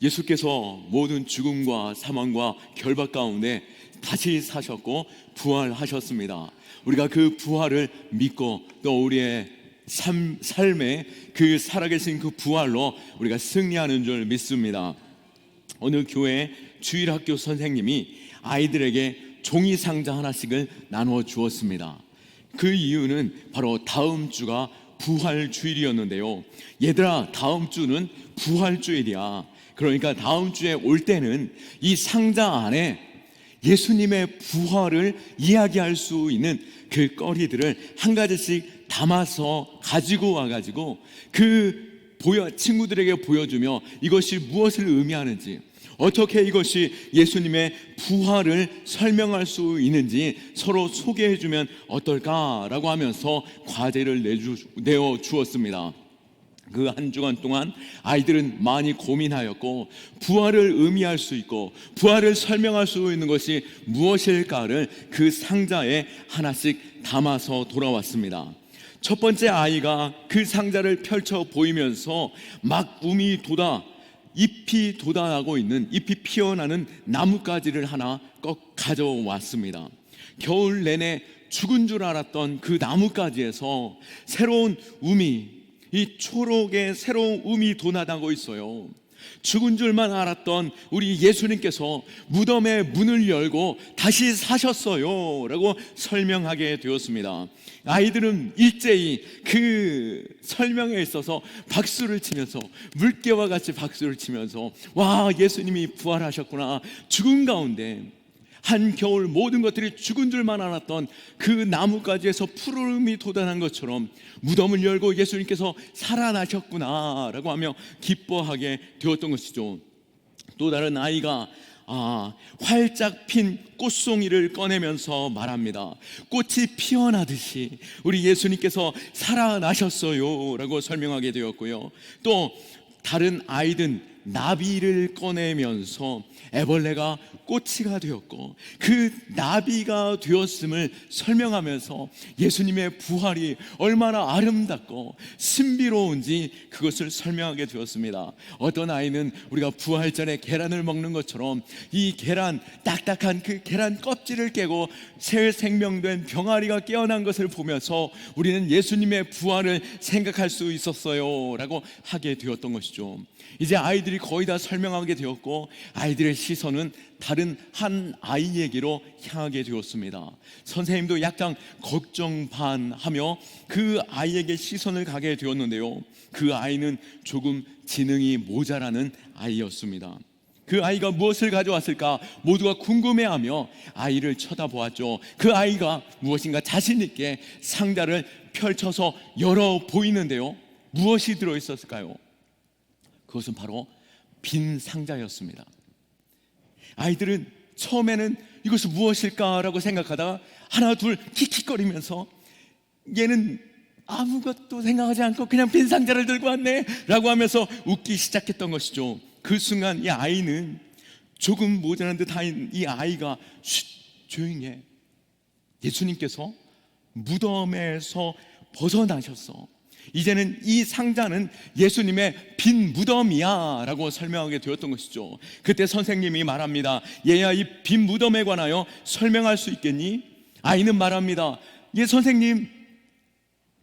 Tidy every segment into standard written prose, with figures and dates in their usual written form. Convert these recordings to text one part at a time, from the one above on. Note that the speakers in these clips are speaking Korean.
예수께서 모든 죽음과 사망과 결박 가운데 다시 사셨고 부활하셨습니다. 우리가 그 부활을 믿고 또 우리의 삶에 그 살아계신 그 부활로 우리가 승리하는 줄 믿습니다. 어느 교회 주일학교 선생님이 아이들에게 종이 상자 하나씩을 나누어 주었습니다. 그 이유는 바로 다음 주가 부활 주일이었는데요. 얘들아, 다음 주는 부활 주일이야. 그러니까 다음 주에 올 때는 이 상자 안에 예수님의 부활을 이야기할 수 있는 그 거리들을 한 가지씩 담아서 가지고 와가지고 친구들에게 보여주며 이것이 무엇을 의미하는지, 어떻게 이것이 예수님의 부활을 설명할 수 있는지 서로 소개해주면 어떨까라고 하면서 과제를 내어 주었습니다. 그 한 주간 동안 아이들은 많이 고민하였고, 부활을 의미할 수 있고 부활을 설명할 수 있는 것이 무엇일까를 그 상자에 하나씩 담아서 돌아왔습니다. 첫 번째 아이가 그 상자를 펼쳐 보이면서 막 잎이 돋아나고 있는, 잎이 피어나는 나뭇가지를 하나 꼭 가져왔습니다. 겨울 내내 죽은 줄 알았던 그 나뭇가지에서 새로운 이 초록의 새로운 움이 돋아나고 있어요. 죽은 줄만 알았던 우리 예수님께서 무덤의 문을 열고 다시 사셨어요 라고 설명하게 되었습니다. 아이들은 일제히 그 설명에 있어서 박수를 치면서, 물개와 같이 박수를 치면서, 와, 예수님이 부활하셨구나. 죽은 가운데 한겨울 모든 것들이 죽은 줄만 알았던 그 나뭇가지에서 푸르름이 돋아난 것처럼 무덤을 열고 예수님께서 살아나셨구나 라고 하며 기뻐하게 되었던 것이죠. 또 다른 아이가 활짝 핀 꽃송이를 꺼내면서 말합니다. 꽃이 피어나듯이 우리 예수님께서 살아나셨어요 라고 설명하게 되었고요. 또 다른 아이든 나비를 꺼내면서 애벌레가 꼬치가 되었고 그 나비가 되었음을 설명하면서 예수님의 부활이 얼마나 아름답고 신비로운지 그것을 설명하게 되었습니다. 어떤 아이는 우리가 부활 전에 계란을 먹는 것처럼 이 계란, 딱딱한 그 계란 껍질을 깨고 새 생명된 병아리가 깨어난 것을 보면서 우리는 예수님의 부활을 생각할 수 있었어요 라고 하게 되었던 것이죠. 이제 아이들이 거의 다 설명하게 되었고, 아이들의 시선은 다른 한 아이에게로 향하게 되었습니다. 선생님도 약간 걱정 반 하며 그 아이에게 시선을 가게 되었는데요, 그 아이는 조금 지능이 모자라는 아이였습니다. 그 아이가 무엇을 가져왔을까 모두가 궁금해하며 아이를 쳐다보았죠. 그 아이가 무엇인가 자신 있게 상자를 펼쳐서 열어 보이는데요, 무엇이 들어있었을까요? 그것은 바로 빈 상자였습니다. 아이들은 처음에는 이것이 무엇일까라고 생각하다가 하나 둘 킥킥거리면서, 얘는 아무것도 생각하지 않고 그냥 빈 상자를 들고 왔네 라고 하면서 웃기 시작했던 것이죠. 그 순간 이 아이는, 조금 모자란 듯한 이 아이가 조용히 해. 예수님께서 무덤에서 벗어나셨어. 이제는 이 상자는 예수님의 빈 무덤이야 라고 설명하게 되었던 것이죠. 그때 선생님이 말합니다. 얘야, 이 빈 무덤에 관하여 설명할 수 있겠니? 아이는 말합니다. 예, 선생님,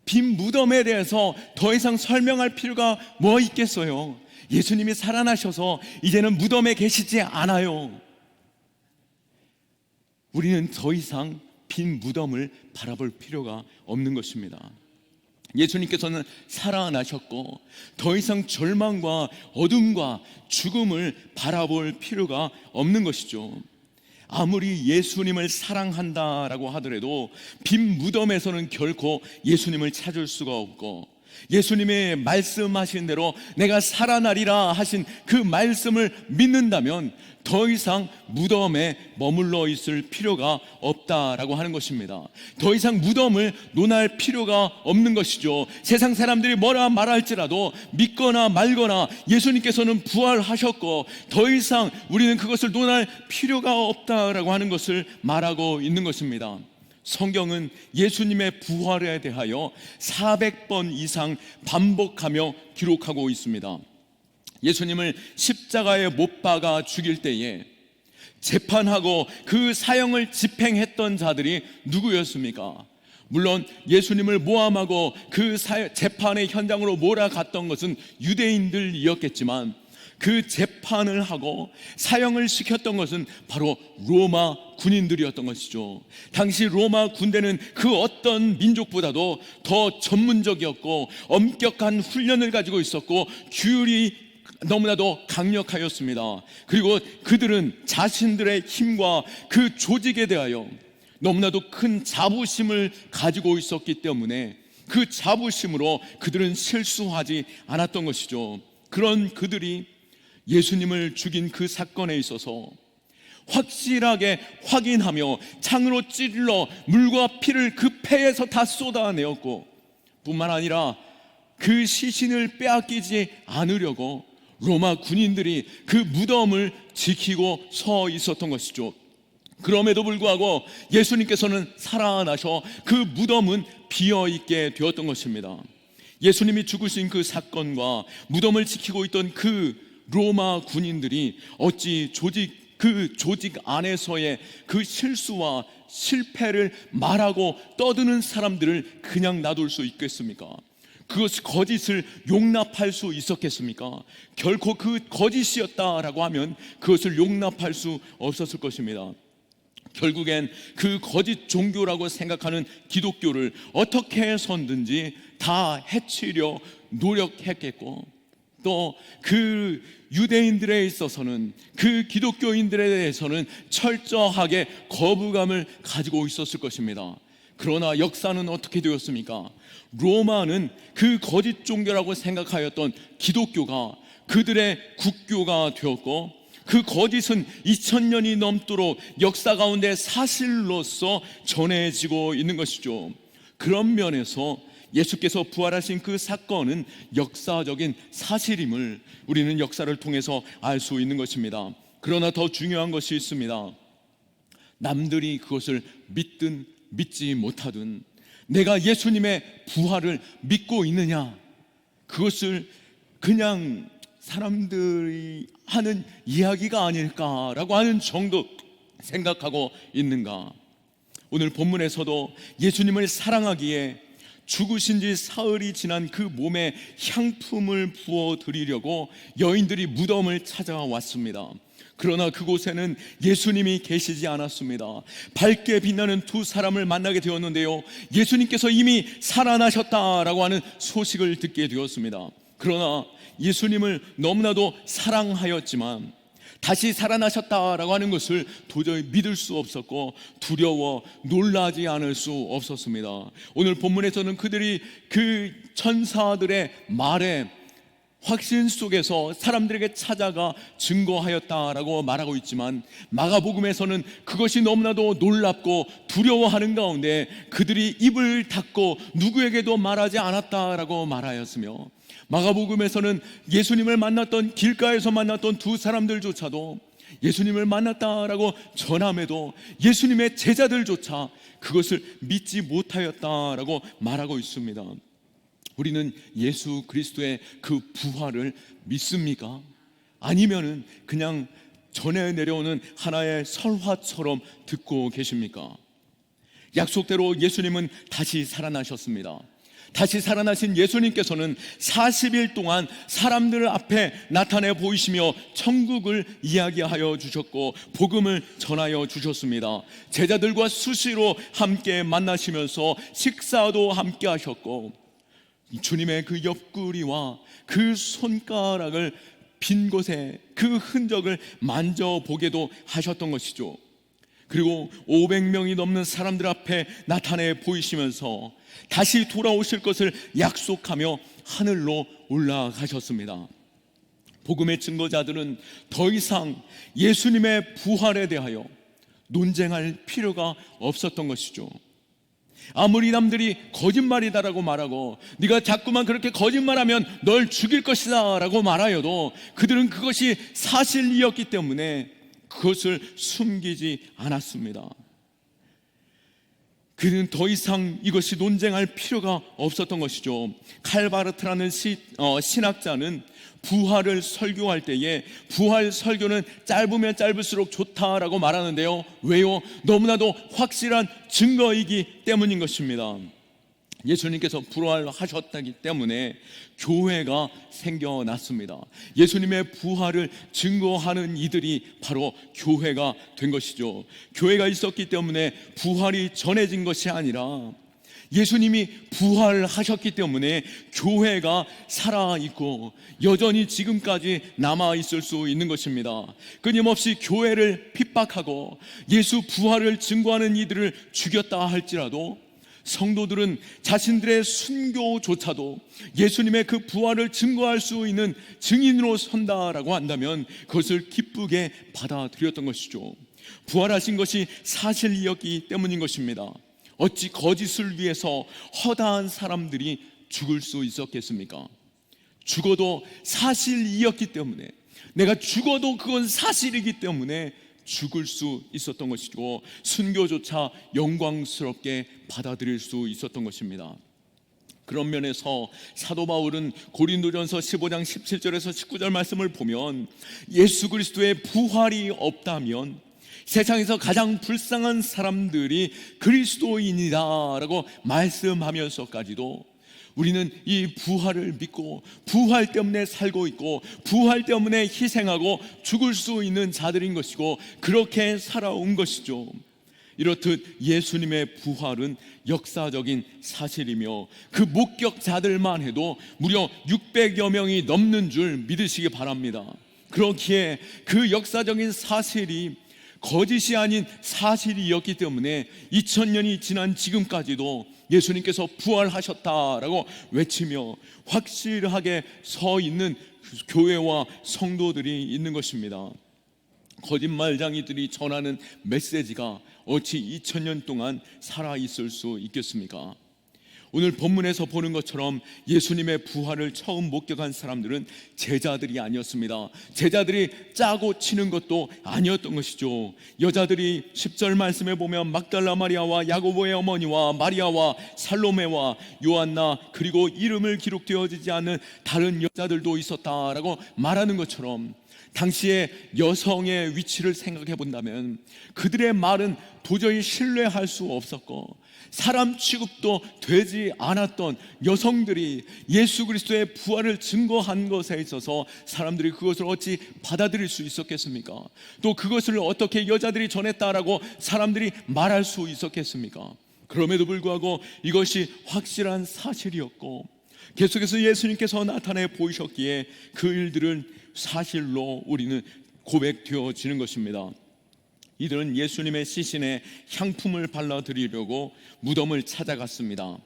빈 무덤에 대해서 더 이상 설명할 필요가 뭐 있겠어요? 예수님이 살아나셔서 이제는 무덤에 계시지 않아요. 우리는 더 이상 빈 무덤을 바라볼 필요가 없는 것입니다. 예수님께서는 살아나셨고 더 이상 절망과 어둠과 죽음을 바라볼 필요가 없는 것이죠. 아무리 예수님을 사랑한다라고 하더라도 빈 무덤에서는 결코 예수님을 찾을 수가 없고, 예수님의 말씀하신 대로 내가 살아나리라 하신 그 말씀을 믿는다면 더 이상 무덤에 머물러 있을 필요가 없다라고 하는 것입니다. 더 이상 무덤을 논할 필요가 없는 것이죠. 세상 사람들이 뭐라 말할지라도 믿거나 말거나 예수님께서는 부활하셨고 더 이상 우리는 그것을 논할 필요가 없다라고 하는 것을 말하고 있는 것입니다. 성경은 예수님의 부활에 대하여 400번 이상 반복하며 기록하고 있습니다. 예수님을 십자가에 못 박아 죽일 때에 재판하고 그 사형을 집행했던 자들이 누구였습니까? 물론 예수님을 모함하고 그 재판의 현장으로 몰아갔던 것은 유대인들이었겠지만, 그 재판을 하고 사형을 시켰던 것은 바로 로마 군인들이었던 것이죠. 당시 로마 군대는 그 어떤 민족보다도 더 전문적이었고 엄격한 훈련을 가지고 있었고 규율이 너무나도 강력하였습니다. 그리고 그들은 자신들의 힘과 그 조직에 대하여 너무나도 큰 자부심을 가지고 있었기 때문에 그 자부심으로 그들은 실수하지 않았던 것이죠. 그런 그들이 예수님을 죽인 그 사건에 있어서 확실하게 확인하며 창으로 찔러 물과 피를 그 패에서 다 쏟아내었고, 뿐만 아니라 그 시신을 빼앗기지 않으려고 로마 군인들이 그 무덤을 지키고 서 있었던 것이죠. 그럼에도 불구하고 예수님께서는 살아나셔 그 무덤은 비어있게 되었던 것입니다. 예수님이 죽으신 그 사건과 무덤을 지키고 있던 그 로마 군인들이 어찌 그 조직 안에서의 그 실수와 실패를 말하고 떠드는 사람들을 그냥 놔둘 수 있겠습니까? 그것이 거짓을 용납할 수 있었겠습니까? 결코 그 거짓이었다라고 하면 그것을 용납할 수 없었을 것입니다. 결국엔 그 거짓 종교라고 생각하는 기독교를 어떻게 해서든지 다 해치려 노력했겠고, 또 그 유대인들에 있어서는, 그 기독교인들에 대해서는 철저하게 거부감을 가지고 있었을 것입니다. 그러나 역사는 어떻게 되었습니까? 로마는 그 거짓 종교라고 생각하였던 기독교가 그들의 국교가 되었고, 그 거짓은 2000년이 넘도록 역사 가운데 사실로서 전해지고 있는 것이죠. 그런 면에서 예수께서 부활하신 그 사건은 역사적인 사실임을 우리는 역사를 통해서 알 수 있는 것입니다. 그러나 더 중요한 것이 있습니다. 남들이 그것을 믿든 믿지 못하든 내가 예수님의 부활을 믿고 있느냐, 그것을 그냥 사람들이 하는 이야기가 아닐까라고 하는 정도 생각하고 있는가? 오늘 본문에서도 예수님을 사랑하기에 죽으신 지 사흘이 지난 그 몸에 향품을 부어드리려고 여인들이 무덤을 찾아왔습니다. 그러나 그곳에는 예수님이 계시지 않았습니다. 밝게 빛나는 두 사람을 만나게 되었는데요, 예수님께서 이미 살아나셨다라고 하는 소식을 듣게 되었습니다. 그러나 예수님을 너무나도 사랑하였지만 다시 살아나셨다라고 하는 것을 도저히 믿을 수 없었고 두려워 놀라지 않을 수 없었습니다. 오늘 본문에서는 그들이 그 천사들의 말에 확신 속에서 사람들에게 찾아가 증거하였다라고 말하고 있지만, 마가복음에서는 그것이 너무나도 놀랍고 두려워하는 가운데 그들이 입을 닫고 누구에게도 말하지 않았다라고 말하였으며, 마가복음에서는 예수님을 만났던 길가에서 만났던 두 사람들조차도 예수님을 만났다라고 전함에도 예수님의 제자들조차 그것을 믿지 못하였다라고 말하고 있습니다. 우리는 예수 그리스도의 그 부활을 믿습니까? 아니면은 그냥 전해 내려오는 하나의 설화처럼 듣고 계십니까? 약속대로 예수님은 다시 살아나셨습니다. 다시 살아나신 예수님께서는 40일 동안 사람들 앞에 나타내 보이시며 천국을 이야기하여 주셨고 복음을 전하여 주셨습니다. 제자들과 수시로 함께 만나시면서 식사도 함께 하셨고, 주님의 그 옆구리와 그 손가락을 빈 곳에 그 흔적을 만져보게도 하셨던 것이죠. 그리고 500명이 넘는 사람들 앞에 나타내 보이시면서 다시 돌아오실 것을 약속하며 하늘로 올라가셨습니다. 복음의 증거자들은 더 이상 예수님의 부활에 대하여 논쟁할 필요가 없었던 것이죠. 아무리 남들이 거짓말이다라고 말하고 네가 자꾸만 그렇게 거짓말하면 널 죽일 것이다 라고 말하여도 그들은 그것이 사실이었기 때문에 그것을 숨기지 않았습니다. 그는 더 이상 이것이 논쟁할 필요가 없었던 것이죠. 칼바르트라는 신학자는 부활을 설교할 때에 부활 설교는 짧으면 짧을수록 좋다라고 말하는데요. 왜요? 너무나도 확실한 증거이기 때문인 것입니다. 예수님께서 부활하셨다기 때문에 교회가 생겨났습니다. 예수님의 부활을 증거하는 이들이 바로 교회가 된 것이죠. 교회가 있었기 때문에 부활이 전해진 것이 아니라 예수님이 부활하셨기 때문에 교회가 살아있고 여전히 지금까지 남아있을 수 있는 것입니다. 끊임없이 교회를 핍박하고 예수 부활을 증거하는 이들을 죽였다 할지라도 성도들은 자신들의 순교조차도 예수님의 그 부활을 증거할 수 있는 증인으로 선다라고 한다면 그것을 기쁘게 받아들였던 것이죠. 부활하신 것이 사실이었기 때문인 것입니다. 어찌 거짓을 위해서 허다한 사람들이 죽을 수 있었겠습니까? 죽어도 사실이었기 때문에, 내가 죽어도 그건 사실이기 때문에 죽을 수 있었던 것이고 순교조차 영광스럽게 받아들일 수 있었던 것입니다. 그런 면에서 사도 바울은 고린도전서 15장 17절에서 19절 말씀을 보면 예수 그리스도의 부활이 없다면 세상에서 가장 불쌍한 사람들이 그리스도인이다 라고 말씀하면서까지도 우리는 이 부활을 믿고 부활 때문에 살고 있고 부활 때문에 희생하고 죽을 수 있는 자들인 것이고 그렇게 살아온 것이죠. 이렇듯 예수님의 부활은 역사적인 사실이며 그 목격자들만 해도 무려 600여 명이 넘는 줄 믿으시기 바랍니다. 그렇기에 그 역사적인 사실이 거짓이 아닌 사실이었기 때문에 2000년이 지난 지금까지도 예수님께서 부활하셨다라고 외치며 확실하게 서 있는 교회와 성도들이 있는 것입니다. 거짓말쟁이들이 전하는 메시지가 어찌 2000년 동안 살아있을 수 있겠습니까? 오늘 본문에서 보는 것처럼 예수님의 부활을 처음 목격한 사람들은 제자들이 아니었습니다. 제자들이 짜고 치는 것도 아니었던 것이죠. 여자들이 10절 말씀에 보면 막달라 마리아와 야고보의 어머니와 마리아와 살로메와 요한나 그리고 이름을 기록되어지지 않은 다른 여자들도 있었다라고 말하는 것처럼 당시에 여성의 위치를 생각해 본다면 그들의 말은 도저히 신뢰할 수 없었고 사람 취급도 되지 않았던 여성들이 예수 그리스도의 부활을 증거한 것에 있어서 사람들이 그것을 어찌 받아들일 수 있었겠습니까? 또 그것을 어떻게 여자들이 전했다라고 사람들이 말할 수 있었겠습니까? 그럼에도 불구하고 이것이 확실한 사실이었고 계속해서 예수님께서 나타내 보이셨기에 그 일들은 사실로 우리는 고백되어지는 것입니다. 이들은 예수님의 시신에 향품을 발라드리려고 무덤을 찾아갔습니다.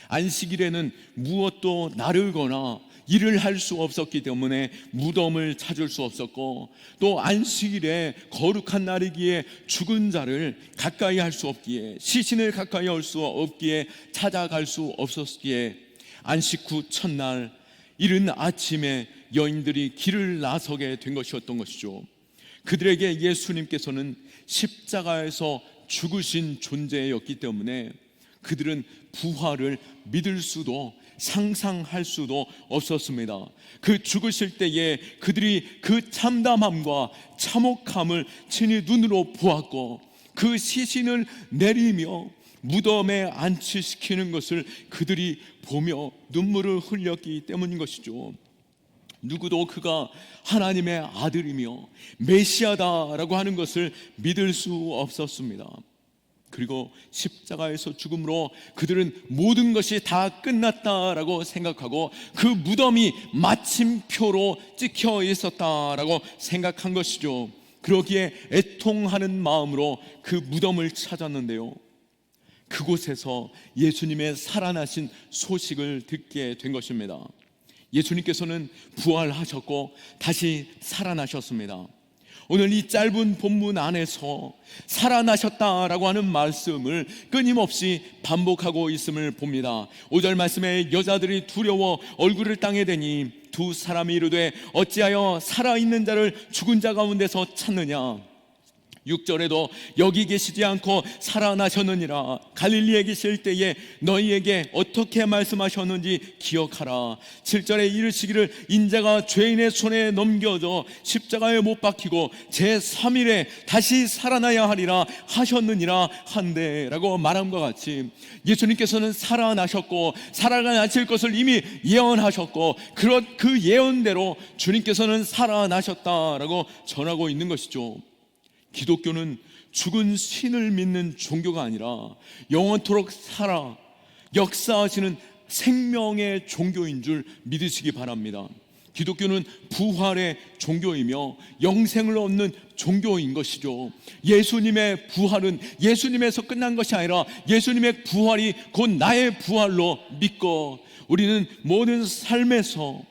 안식일에는 무엇도 나르거나 일을 할 수 없었기 때문에 무덤을 찾을 수 없었고 또 안식일에 거룩한 날이기에 죽은 자를 가까이 할 수 없기에 시신을 가까이 할 수 없기에 찾아갈 수 없었기에 안식 후 첫날 이른 아침에 여인들이 길을 나서게 된 것이었던 것이죠. 그들에게 예수님께서는 십자가에서 죽으신 존재였기 때문에 그들은 부활을 믿을 수도 상상할 수도 없었습니다. 그 죽으실 때에 그들이 그 참담함과 참혹함을 친히 눈으로 보았고 그 시신을 내리며 무덤에 안치시키는 것을 그들이 보며 눈물을 흘렸기 때문인 것이죠. 누구도 그가 하나님의 아들이며 메시아다라고 하는 것을 믿을 수 없었습니다. 그리고 십자가에서 죽음으로 그들은 모든 것이 다 끝났다라고 생각하고 그 무덤이 마침표로 찍혀 있었다라고 생각한 것이죠. 그러기에 애통하는 마음으로 그 무덤을 찾았는데요, 그곳에서 예수님의 살아나신 소식을 듣게 된 것입니다. 예수님께서는 부활하셨고 다시 살아나셨습니다. 오늘 이 짧은 본문 안에서 살아나셨다라고 하는 말씀을 끊임없이 반복하고 있음을 봅니다. 5절 말씀에 여자들이 두려워 얼굴을 땅에 대니 두 사람이 이르되 어찌하여 살아있는 자를 죽은 자 가운데서 찾느냐. 6절에도 여기 계시지 않고 살아나셨느니라. 갈릴리에 계실 때에 너희에게 어떻게 말씀하셨는지 기억하라. 7절에 이르시기를 인자가 죄인의 손에 넘겨져 십자가에 못 박히고 제3일에 다시 살아나야 하리라 하셨느니라 한데라고 말함과 같이 예수님께서는 살아나셨고 살아나실 것을 이미 예언하셨고 그 예언대로 주님께서는 살아나셨다라고 전하고 있는 것이죠. 기독교는 죽은 신을 믿는 종교가 아니라 영원토록 살아 역사하시는 생명의 종교인 줄 믿으시기 바랍니다. 기독교는 부활의 종교이며 영생을 얻는 종교인 것이죠. 예수님의 부활은 예수님에서 끝난 것이 아니라 예수님의 부활이 곧 나의 부활로 믿고 우리는 모든 삶에서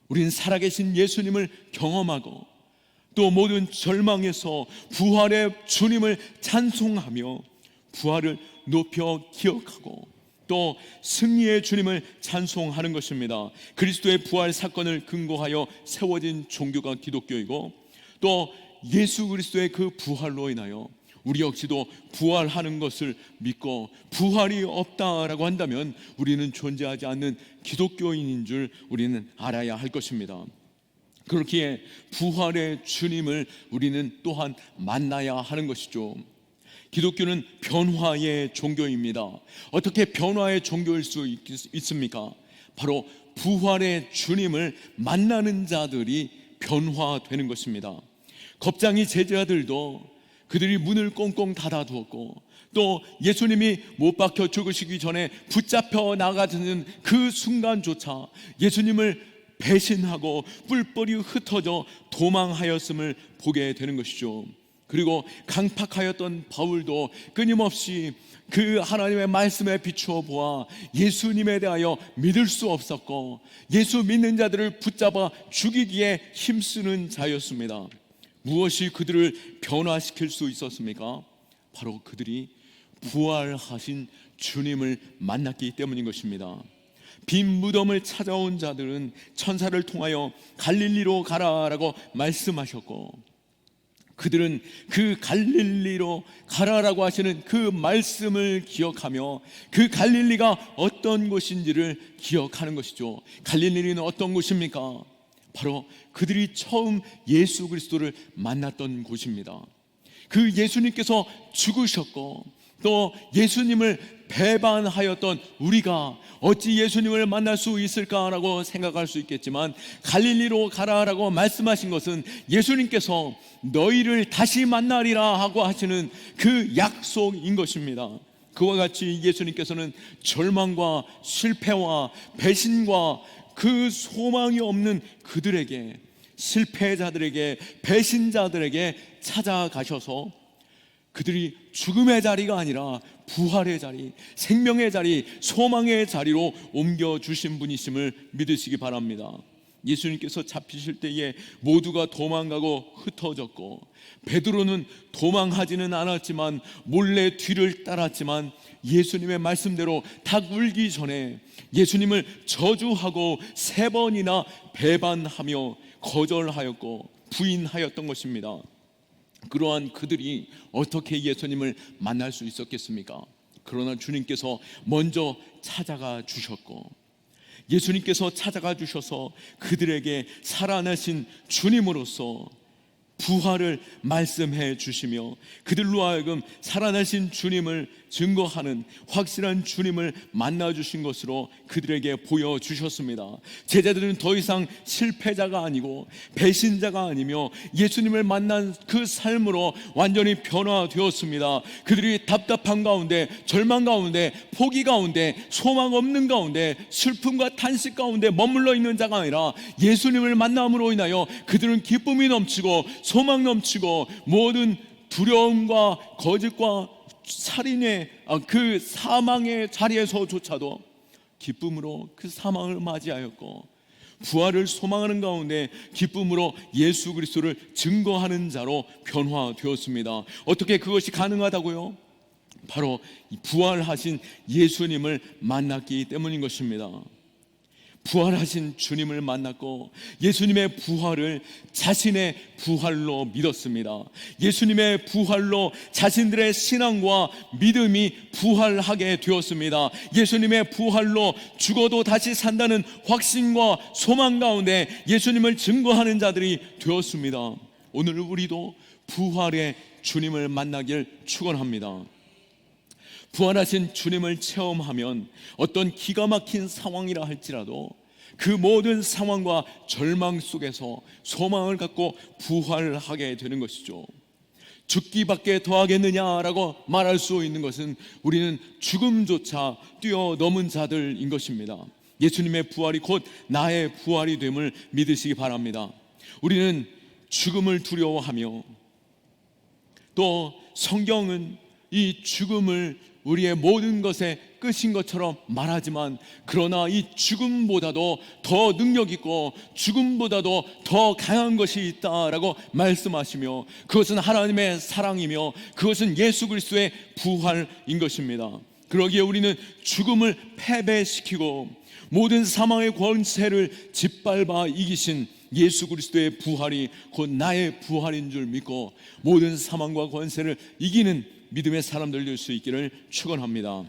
우리는 살아계신 예수님을 경험하고 또 모든 절망에서 부활의 주님을 찬송하며 부활을 높여 기억하고 또 승리의 주님을 찬송하는 것입니다. 그리스도의 부활 사건을 근거하여 세워진 종교가 기독교이고 또 예수 그리스도의 그 부활로 인하여 우리 역시도 부활하는 것을 믿고 부활이 없다라고 한다면 우리는 존재하지 않는 기독교인인 줄 우리는 알아야 할 것입니다. 그렇기에 부활의 주님을 우리는 또한 만나야 하는 것이죠. 기독교는 변화의 종교입니다. 어떻게 변화의 종교일 수 있습니까? 바로 부활의 주님을 만나는 자들이 변화되는 것입니다. 겁장이 제자들도 그들이 문을 꽁꽁 닫아두었고 또 예수님이 못 박혀 죽으시기 전에 붙잡혀 나가는 그 순간조차 예수님을 배신하고 뿔뿔이 흩어져 도망하였음을 보게 되는 것이죠. 그리고 강팍하였던 바울도 끊임없이 그 하나님의 말씀에 비추어 보아 예수님에 대하여 믿을 수 없었고 예수 믿는 자들을 붙잡아 죽이기에 힘쓰는 자였습니다. 무엇이 그들을 변화시킬 수 있었습니까? 바로 그들이 부활하신 주님을 만났기 때문인 것입니다. 빈 무덤을 찾아온 자들은 천사를 통하여 갈릴리로 가라라고 말씀하셨고 그들은 그 갈릴리로 가라라고 하시는 그 말씀을 기억하며 그 갈릴리가 어떤 곳인지를 기억하는 것이죠. 갈릴리는 어떤 곳입니까? 바로 그들이 처음 예수 그리스도를 만났던 곳입니다. 그 예수님께서 죽으셨고 또 예수님을 배반하였던 우리가 어찌 예수님을 만날 수 있을까라고 생각할 수 있겠지만 갈릴리로 가라라고 말씀하신 것은 예수님께서 너희를 다시 만나리라 하고 하시는 그 약속인 것입니다. 그와 같이 예수님께서는 절망과 실패와 배신과 그 소망이 없는 그들에게 실패자들에게 배신자들에게 찾아가셔서 그들이 죽음의 자리가 아니라 부활의 자리, 생명의 자리, 소망의 자리로 옮겨주신 분이심을 믿으시기 바랍니다. 예수님께서 잡히실 때에 모두가 도망가고 흩어졌고 베드로는 도망하지는 않았지만 몰래 뒤를 따랐지만 예수님의 말씀대로 닭 울기 전에 예수님을 저주하고 3번이나 배반하며 거절하였고 부인하였던 것입니다. 그러한 그들이 어떻게 예수님을 만날 수 있었겠습니까? 그러나 주님께서 먼저 찾아가 주셨고 예수님께서 찾아가 주셔서 그들에게 살아나신 주님으로서 부활을 말씀해 주시며 그들로 하여금 살아나신 주님을 증거하는 확실한 주님을 만나 주신 것으로 그들에게 보여주셨습니다. 제자들은 더 이상 실패자가 아니고 배신자가 아니며 예수님을 만난 그 삶으로 완전히 변화되었습니다. 그들이 답답한 가운데 절망 가운데 포기 가운데 소망 없는 가운데 슬픔과 탄식 가운데 머물러 있는 자가 아니라 예수님을 만남으로 인하여 그들은 기쁨이 넘치고 소망 넘치고 모든 두려움과 거짓과 살인의 그 사망의 자리에서조차도 기쁨으로 그 사망을 맞이하였고 부활을 소망하는 가운데 기쁨으로 예수 그리스도를 증거하는 자로 변화되었습니다. 어떻게 그것이 가능하다고요? 바로 부활하신 예수님을 만났기 때문인 것입니다. 부활하신 주님을 만났고 예수님의 부활을 자신의 부활로 믿었습니다. 예수님의 부활로 자신들의 신앙과 믿음이 부활하게 되었습니다. 예수님의 부활로 죽어도 다시 산다는 확신과 소망 가운데 예수님을 증거하는 자들이 되었습니다. 오늘 우리도 부활의 주님을 만나길 축원합니다. 부활하신 주님을 체험하면 어떤 기가 막힌 상황이라 할지라도 그 모든 상황과 절망 속에서 소망을 갖고 부활하게 되는 것이죠. 죽기밖에 더하겠느냐라고 말할 수 있는 것은 우리는 죽음조차 뛰어넘은 자들인 것입니다. 예수님의 부활이 곧 나의 부활이 됨을 믿으시기 바랍니다. 우리는 죽음을 두려워하며 또 성경은 이 죽음을 우리의 모든 것의 끝인 것처럼 말하지만, 그러나 이 죽음보다도 더 능력 있고 죽음보다도 더 강한 것이 있다라고 말씀하시며, 그것은 하나님의 사랑이며 그것은 예수 그리스도의 부활인 것입니다. 그러기에 우리는 죽음을 패배시키고 모든 사망의 권세를 짓밟아 이기신 예수 그리스도의 부활이 곧 나의 부활인 줄 믿고 모든 사망과 권세를 이기는 믿음의 사람들 될 수 있기를 축원합니다.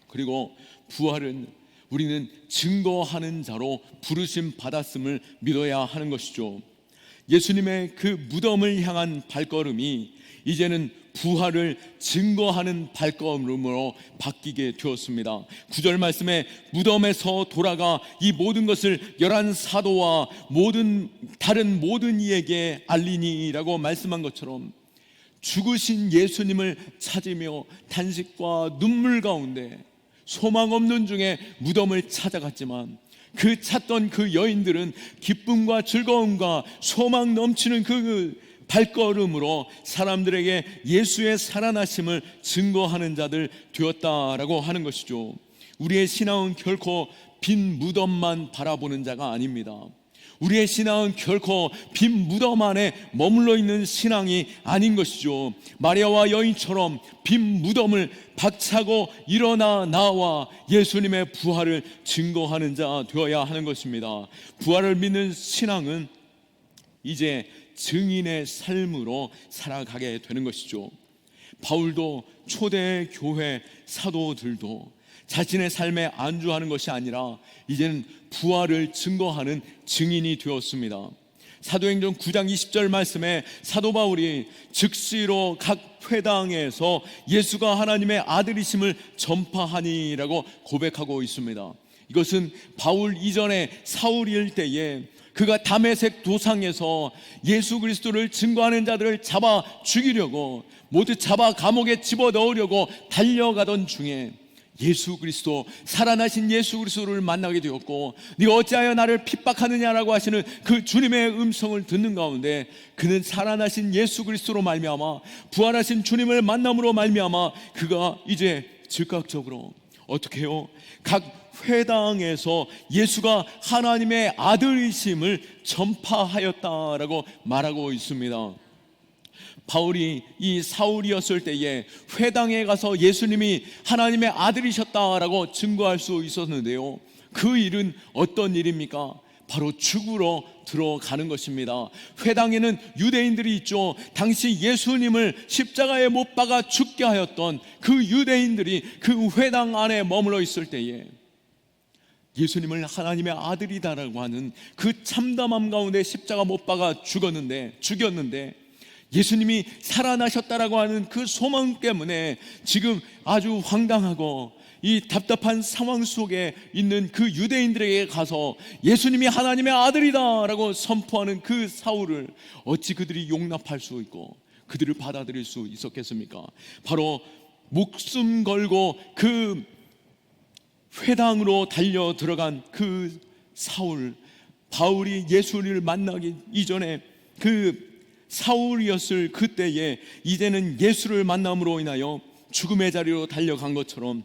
그리고 부활은 우리는 증거하는 자로 부르심 받았음을 믿어야 하는 것이죠. 예수님의 그 무덤을 향한 발걸음이 이제는 부활을 증거하는 발걸음으로 바뀌게 되었습니다. 9절 말씀에 무덤에서 돌아가 이 모든 것을 11 사도와 다른 모든 이에게 알리니라고 말씀한 것처럼 죽으신 예수님을 찾으며 탄식과 눈물 가운데 소망 없는 중에 무덤을 찾아갔지만, 그 찾던 그 여인들은 기쁨과 즐거움과 소망 넘치는 그 발걸음으로 사람들에게 예수의 살아나심을 증거하는 자들 되었다라고 하는 것이죠. 우리의 신앙은 결코 빈 무덤만 바라보는 자가 아닙니다. 우리의 신앙은 결코 빈 무덤 안에 머물러 있는 신앙이 아닌 것이죠. 마리아와 여인처럼 빈 무덤을 박차고 일어나 나와 예수님의 부활을 증거하는 자 되어야 하는 것입니다. 부활을 믿는 신앙은 이제 증인의 삶으로 살아가게 되는 것이죠. 바울도 초대 교회 사도들도 자신의 삶에 안주하는 것이 아니라 이제는 부활을 증거하는 증인이 되었습니다. 사도행전 9장 20절 말씀에 사도 바울이 즉시로 각 회당에서 예수가 하나님의 아들이심을 전파하니라고 고백하고 있습니다. 이것은 바울 이전에 사울일 때에 그가 다메섹 도상에서 예수 그리스도를 증거하는 자들을 잡아 죽이려고, 모두 잡아 감옥에 집어넣으려고 달려가던 중에 예수 그리스도, 살아나신 예수 그리스도를 만나게 되었고, 네가 어찌하여 나를 핍박하느냐라고 하시는 그 주님의 음성을 듣는 가운데 그는 살아나신 예수 그리스도로 말미암아, 부활하신 주님을 만남으로 말미암아 그가 이제 즉각적으로 어떻게 해요? 각 회당에서 예수가 하나님의 아들이심을 전파하였다라고 말하고 있습니다. 바울이 이 사울이었을 때에 회당에 가서 예수님이 하나님의 아들이셨다라고 증거할 수 있었는데요, 그 일은 어떤 일입니까? 바로 죽으러 들어가는 것입니다. 회당에는 유대인들이 있죠. 당시 예수님을 십자가에 못 박아 죽게 하였던 그 유대인들이 그 회당 안에 머물러 있을 때에 예수님을 하나님의 아들이다라고 하는 그 참담함 가운데 십자가 못 박아 죽였는데 예수님이 살아나셨다라고 하는 그 소망 때문에 지금 아주 황당하고 이 답답한 상황 속에 있는 그 유대인들에게 가서 예수님이 하나님의 아들이다라고 선포하는 그 사울을 어찌 그들이 용납할 수 있고 그들을 받아들일 수 있었겠습니까? 바로 목숨 걸고 그 회당으로 달려 들어간 그 사울, 바울이 예수를 만나기 이전에 그 사울이었을 그때에 이제는 예수를 만남으로 인하여 죽음의 자리로 달려간 것처럼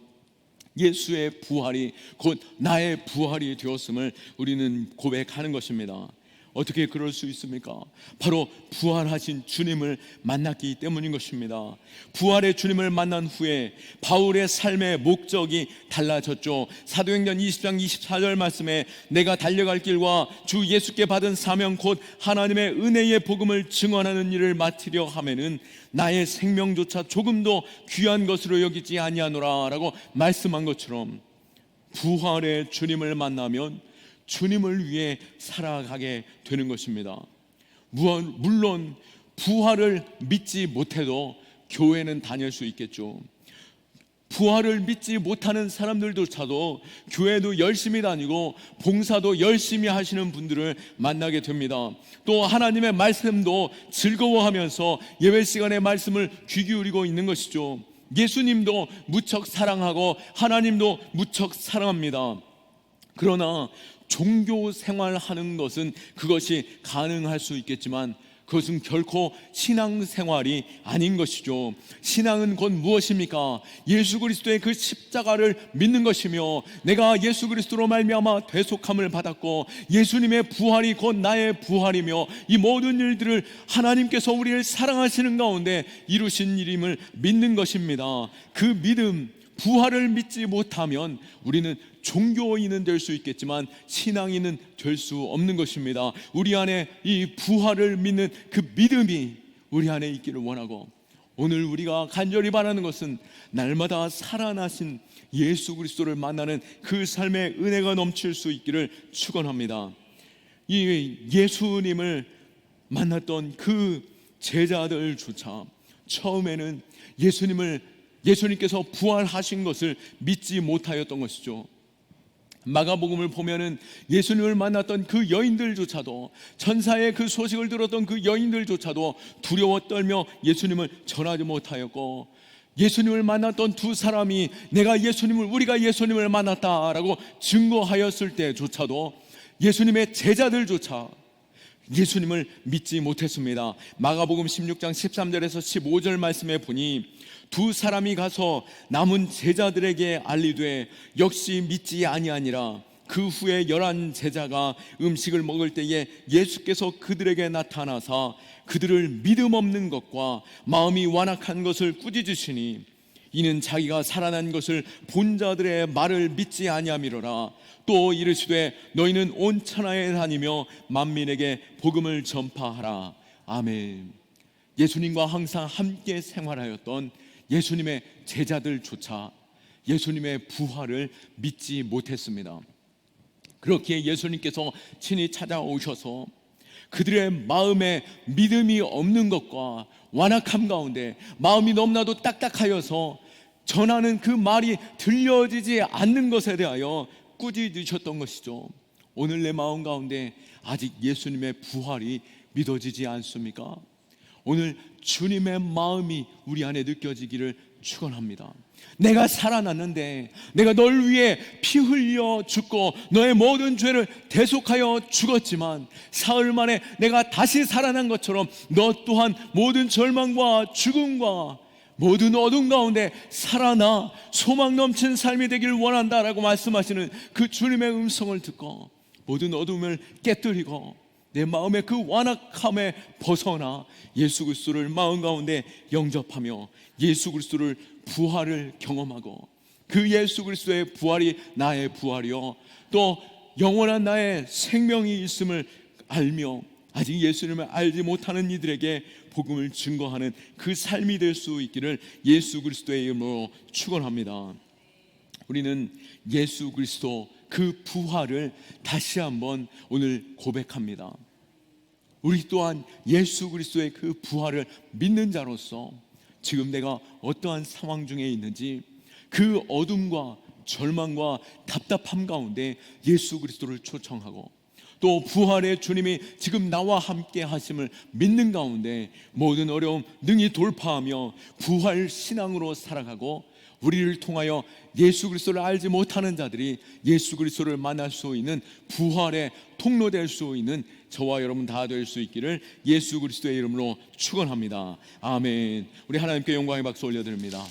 예수의 부활이 곧 나의 부활이 되었음을 우리는 고백하는 것입니다. 어떻게 그럴 수 있습니까? 바로 부활하신 주님을 만났기 때문인 것입니다. 부활의 주님을 만난 후에 바울의 삶의 목적이 달라졌죠. 사도행전 20장 24절 말씀에 내가 달려갈 길과 주 예수께 받은 사명 곧 하나님의 은혜의 복음을 증언하는 일을 맡으려 하면은 나의 생명조차 조금도 귀한 것으로 여기지 아니하노라 라고 말씀한 것처럼 부활의 주님을 만나면 주님을 위해 살아가게 되는 것입니다. 물론 부활을 믿지 못해도 교회는 다닐 수 있겠죠. 부활을 믿지 못하는 사람들조차도 교회도 열심히 다니고 봉사도 열심히 하시는 분들을 만나게 됩니다. 또 하나님의 말씀도 즐거워하면서 예배 시간에 말씀을 귀 기울이고 있는 것이죠. 예수님도 무척 사랑하고 하나님도 무척 사랑합니다. 그러나 종교 생활하는 것은 그것이 가능할 수 있겠지만 그것은 결코 신앙생활이 아닌 것이죠. 신앙은 곧 무엇입니까? 예수 그리스도의 그 십자가를 믿는 것이며 내가 예수 그리스도로 말미암아 대속함을 받았고 예수님의 부활이 곧 나의 부활이며 이 모든 일들을 하나님께서 우리를 사랑하시는 가운데 이루신 일임을 믿는 것입니다. 그 믿음, 부활을 믿지 못하면 우리는 종교인은 될 수 있겠지만 신앙인은 될 수 없는 것입니다. 우리 안에 이 부활을 믿는 그 믿음이 우리 안에 있기를 원하고, 오늘 우리가 간절히 바라는 것은 날마다 살아나신 예수 그리스도를 만나는 그 삶의 은혜가 넘칠 수 있기를 축원합니다. 이 예수님을 만났던 그 제자들조차 처음에는 예수님께서 부활하신 것을 믿지 못하였던 것이죠. 마가복음을 보면은 예수님을 만났던 그 여인들조차도, 천사의 그 소식을 들었던 그 여인들조차도 두려워 떨며 예수님을 전하지 못하였고, 예수님을 만났던 두 사람이 우리가 예수님을 만났다라고 증거하였을 때조차도 예수님의 제자들조차 예수님을 믿지 못했습니다. 마가복음 16장 13절에서 15절 말씀에 보니 두 사람이 가서 남은 제자들에게 알리되 역시 믿지 아니하니라. 그 후에 11 제자가 음식을 먹을 때에 예수께서 그들에게 나타나사 그들을 믿음 없는 것과 마음이 완악한 것을 꾸짖으시니 이는 자기가 살아난 것을 본 자들의 말을 믿지 아니함이로라. 또 이르시되 너희는 온 천하에 다니며 만민에게 복음을 전파하라. 아멘. 예수님과 항상 함께 생활하였던 예수님의 제자들조차 예수님의 부활을 믿지 못했습니다. 그렇게 예수님께서 친히 찾아오셔서 그들의 마음에 믿음이 없는 것과 완악함 가운데 마음이 너무나도 딱딱하여서 전하는 그 말이 들려지지 않는 것에 대하여 꾸짖으셨던 것이죠. 오늘 내 마음 가운데 아직 예수님의 부활이 믿어지지 않습니까? 오늘 주님의 마음이 우리 안에 느껴지기를 축원합니다. 내가 살아났는데, 내가 널 위해 피 흘려 죽고 너의 모든 죄를 대속하여 죽었지만 사흘 만에 내가 다시 살아난 것처럼 너 또한 모든 절망과 죽음과 모든 어둠 가운데 살아나 소망 넘친 삶이 되길 원한다라고 말씀하시는 그 주님의 음성을 듣고 모든 어둠을 깨뜨리고 내 마음의 그 완악함에 벗어나 예수 그리스도를 마음 가운데 영접하며 예수 그리스도를 부활을 경험하고 그 예수 그리스도의 부활이 나의 부활이요 또 영원한 나의 생명이 있음을 알며 아직 예수님을 알지 못하는 이들에게 복음을 증거하는 그 삶이 될 수 있기를 예수 그리스도의 이름으로 축원합니다. 우리는 예수 그리스도 그 부활을 다시 한번 오늘 고백합니다. 우리 또한 예수 그리스도의 그 부활을 믿는 자로서 지금 내가 어떠한 상황 중에 있는지 그 어둠과 절망과 답답함 가운데 예수 그리스도를 초청하고 또 부활의 주님이 지금 나와 함께 하심을 믿는 가운데 모든 어려움 능히 돌파하며 부활 신앙으로 살아가고 우리를 통하여 예수 그리스도를 알지 못하는 자들이 예수 그리스도를 만날 수 있는 부활의 통로 될 수 있는 저와 여러분 다 될 수 있기를 예수 그리스도의 이름으로 축원합니다. 아멘. 우리 하나님께 영광의 박수 올려드립니다.